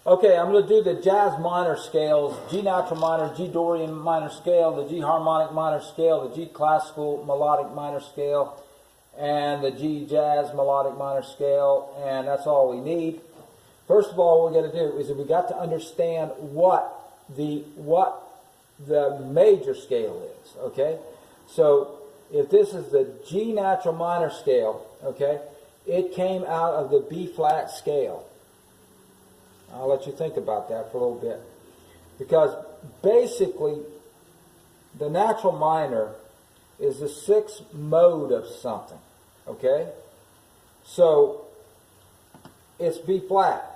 Okay, I'm going to do the jazz minor scales: G natural minor, G Dorian minor scale, the G harmonic minor scale, the G classical melodic minor scale, and the G jazz melodic minor scale, and that's all we need. First of all, what we got to do is we got to understand what the major scale is. Okay, so if this is the G natural minor scale, okay, it came out of the B flat scale. I'll let you think about that for a little bit. Because basically, the natural minor is the sixth mode of something. Okay? So, it's B flat.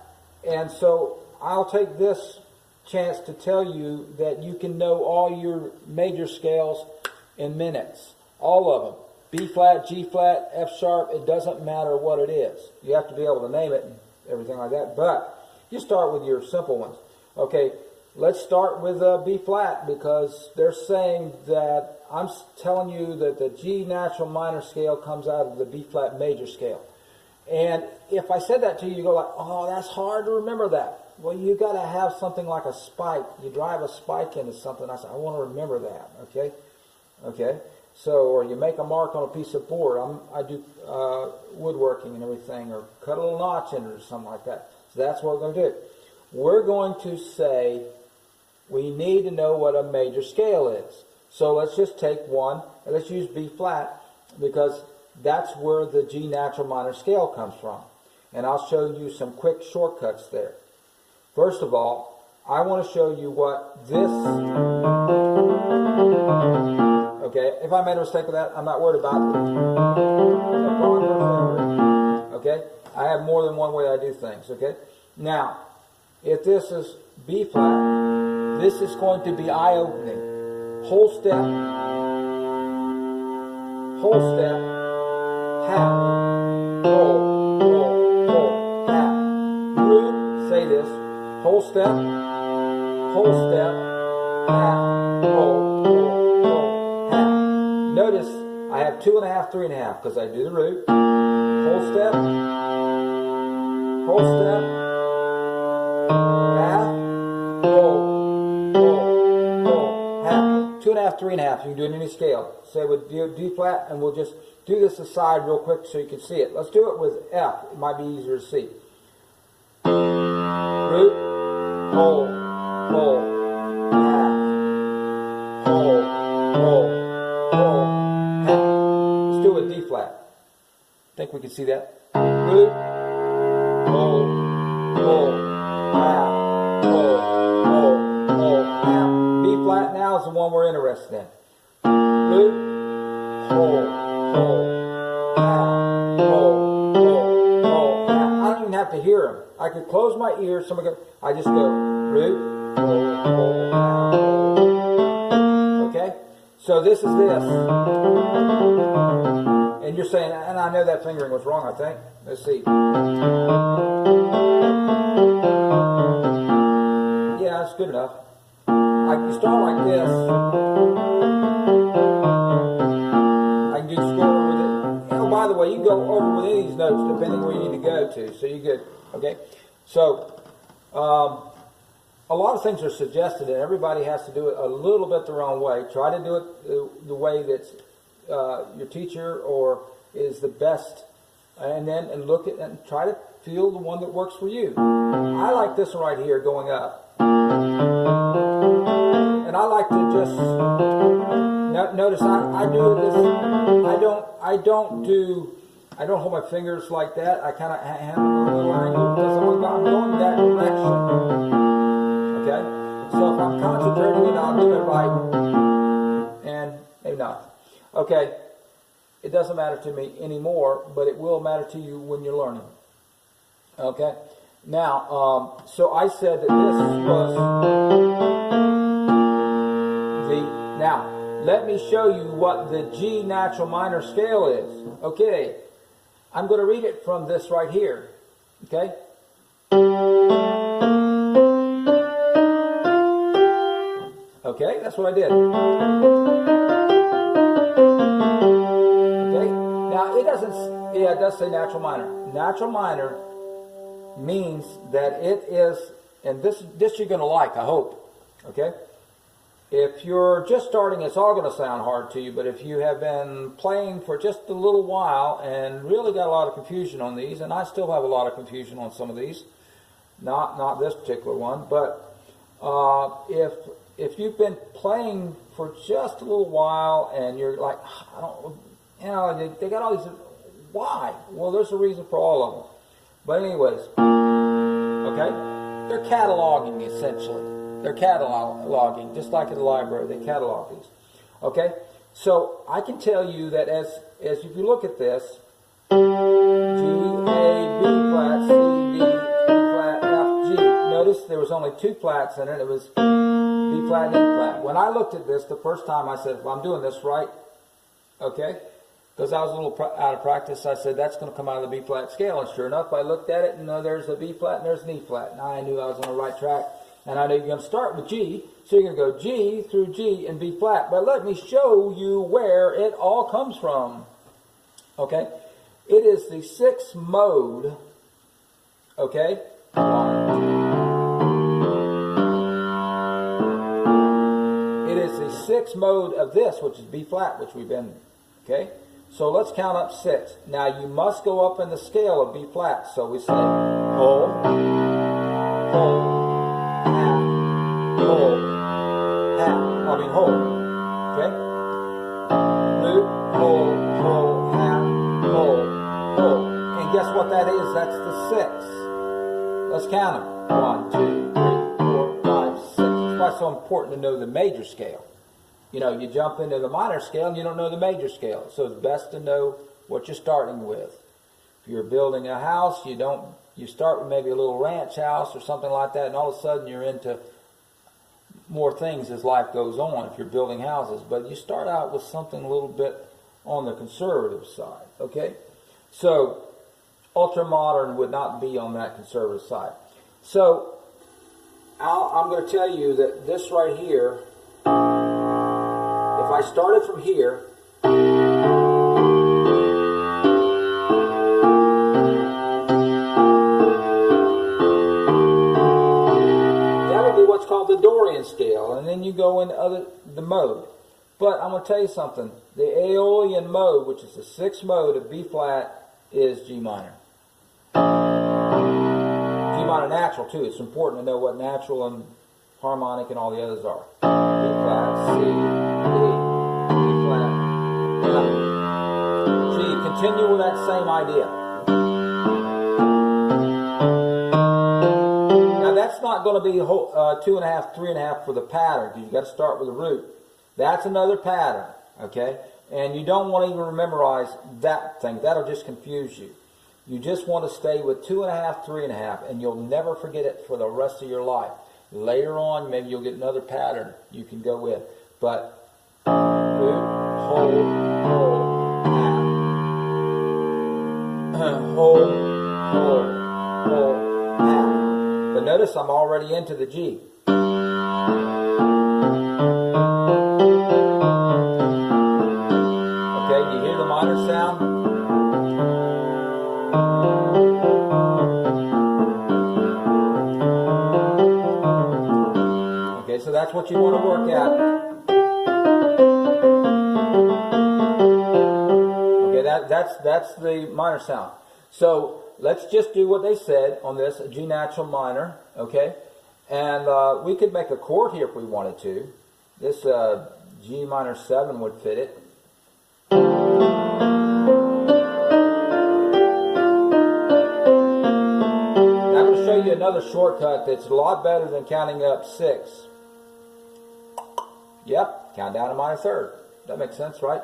And so, I'll take this chance to tell you that you can know all your major scales in minutes. All of them. B flat, G flat, F sharp, it doesn't matter what it is. You have to be able to name it and everything like that. But you start with your simple ones. Okay, let's start with B flat, because they're saying that I'm telling you that the G natural minor scale comes out of the B flat major scale. And if I said that to you, you go like, oh, that's hard to remember that. Well, you got to have something like a spike. You drive a spike into something. I say, I want to remember that. Okay, okay. So, or you make a mark on a piece of board. I do woodworking and everything, or cut a little notch in it or something like that. So that's what we're going to do. We're going to say we need to know what a major scale is. So let's just take one, and let's use B flat, because that's where the G natural minor scale comes from. And I'll show you some quick shortcuts there. First of all, I want to show you what this... Okay, if I made a mistake with that, I'm not worried about it. Okay? I have more than one way I do things, okay? Now, if this is B flat, this is going to be eye-opening. Whole step, half, whole, half. Root, say this, whole step, half, whole, half. Notice I have 2.5, 3.5, because I do the root, whole step, half, whole, half. 2.5, 3.5. You can do it in any scale. Say with D flat, and we'll just do this aside real quick so you can see it. Let's do it with F. It might be easier to see. Root, whole, half, whole, half. Let's do it with D flat. Think we can see that? Root, whole, half, whole, half. B flat now is the one we're interested in. Root, whole, half, whole, half. I don't even have to hear them. I could close my ears. I just go root, whole, half, whole. Okay? So this is this. And you're saying, and I know that fingering was wrong, I think. Let's see. Yeah, that's good enough. I can start like this. I can do score with it. Oh, by the way, you can go over with any of these notes depending where you need to go to. So you're good. Okay? So, a lot of things are suggested, and everybody has to do it a little bit their own way. Try to do it the way that your teacher or is the best, and look at and try to feel the one that works for you. I like this one right here going up, and I like to just notice I do this. I don't hold my fingers like that. I kind of hand them a little angle because I'm going that direction. Okay, so if I'm concentrating it, I'll do it right, and maybe not. Okay, it doesn't matter to me anymore, but it will matter to you when you're learning. Okay, now, so I said that this was the, now, let me show you what the G natural minor scale is. Okay, I'm going to read it from this right here. Okay? Okay, that's what I did. Okay, now it doesn't, yeah, it does say natural minor. Natural minor means that it is and this you're going to like, I hope. Okay? If you're just starting, it's all going to sound hard to you, but if you have been playing for just a little while and really got a lot of confusion on these, and I still have a lot of confusion on some of these, not this particular one, but if you've been playing for just a little while and you're like, I don't, you know, they got all these, why? Well, there's a reason for all of them. But anyways, okay, they're cataloging essentially. They're cataloging, just like in the library, they catalog these. Okay? So I can tell you that as if you look at this, G, A, B flat, C, D, E flat, F, G. Notice there was only 2 flats in it. It was B flat and E flat. When I looked at this the first time, I said, well, I'm doing this right. Okay? Because I was a little out of practice, I said, that's going to come out of the B flat scale. And sure enough, I looked at it, and there's a B flat and there's an E flat. And I knew I was on the right track. And I know you're going to start with G, so you're going to go G through G and B flat. But let me show you where it all comes from. Okay? It is the 6th mode. Okay? It is the 6th mode of this, which is B flat, which we've been. Okay? So let's count up 6. Now you must go up in the scale of B flat. So we say whole, whole, whole, half, I mean whole, okay? Root, whole, whole, half, whole, whole. And guess what that is? That's the 6. Let's count them. 1, 2, 3, 4, 5, 6. That's why it's so important to know the major scale. You know, you jump into the minor scale and you don't know the major scale. So it's best to know what you're starting with. If you're building a house, you start with maybe a little ranch house or something like that, and all of a sudden you're into more things as life goes on if you're building houses. But you start out with something a little bit on the conservative side, okay? So ultra-modern would not be on that conservative side. So I'm going to tell you that this right here, if I started from here, called the Dorian scale, and then you go into the mode. But I'm going to tell you something. The Aeolian mode, which is the 6th mode of B flat, is G minor. G minor natural too. It's important to know what natural and harmonic and all the others are. B flat, C, D, E flat, G. Continue with that same idea. That's not going to be 2.5, 3.5 for the pattern. You've got to start with the root. That's another pattern, okay? And you don't want to even memorize that thing. That'll just confuse you. You just want to stay with 2.5, 3.5, and you'll never forget it for the rest of your life. Later on, maybe you'll get another pattern you can go with. But root, whole, whole, half, whole, whole, whole, half. But notice I'm already into the G. Okay, do you hear the minor sound? Okay, so that's what you want to work at. Okay, that's the minor sound. So let's just do what they said on this, a G natural minor, okay? And we could make a chord here if we wanted to. This G minor 7 would fit it. Now I'm going to show you another shortcut that's a lot better than counting up 6. Yep, count down a minor third. That makes sense, right?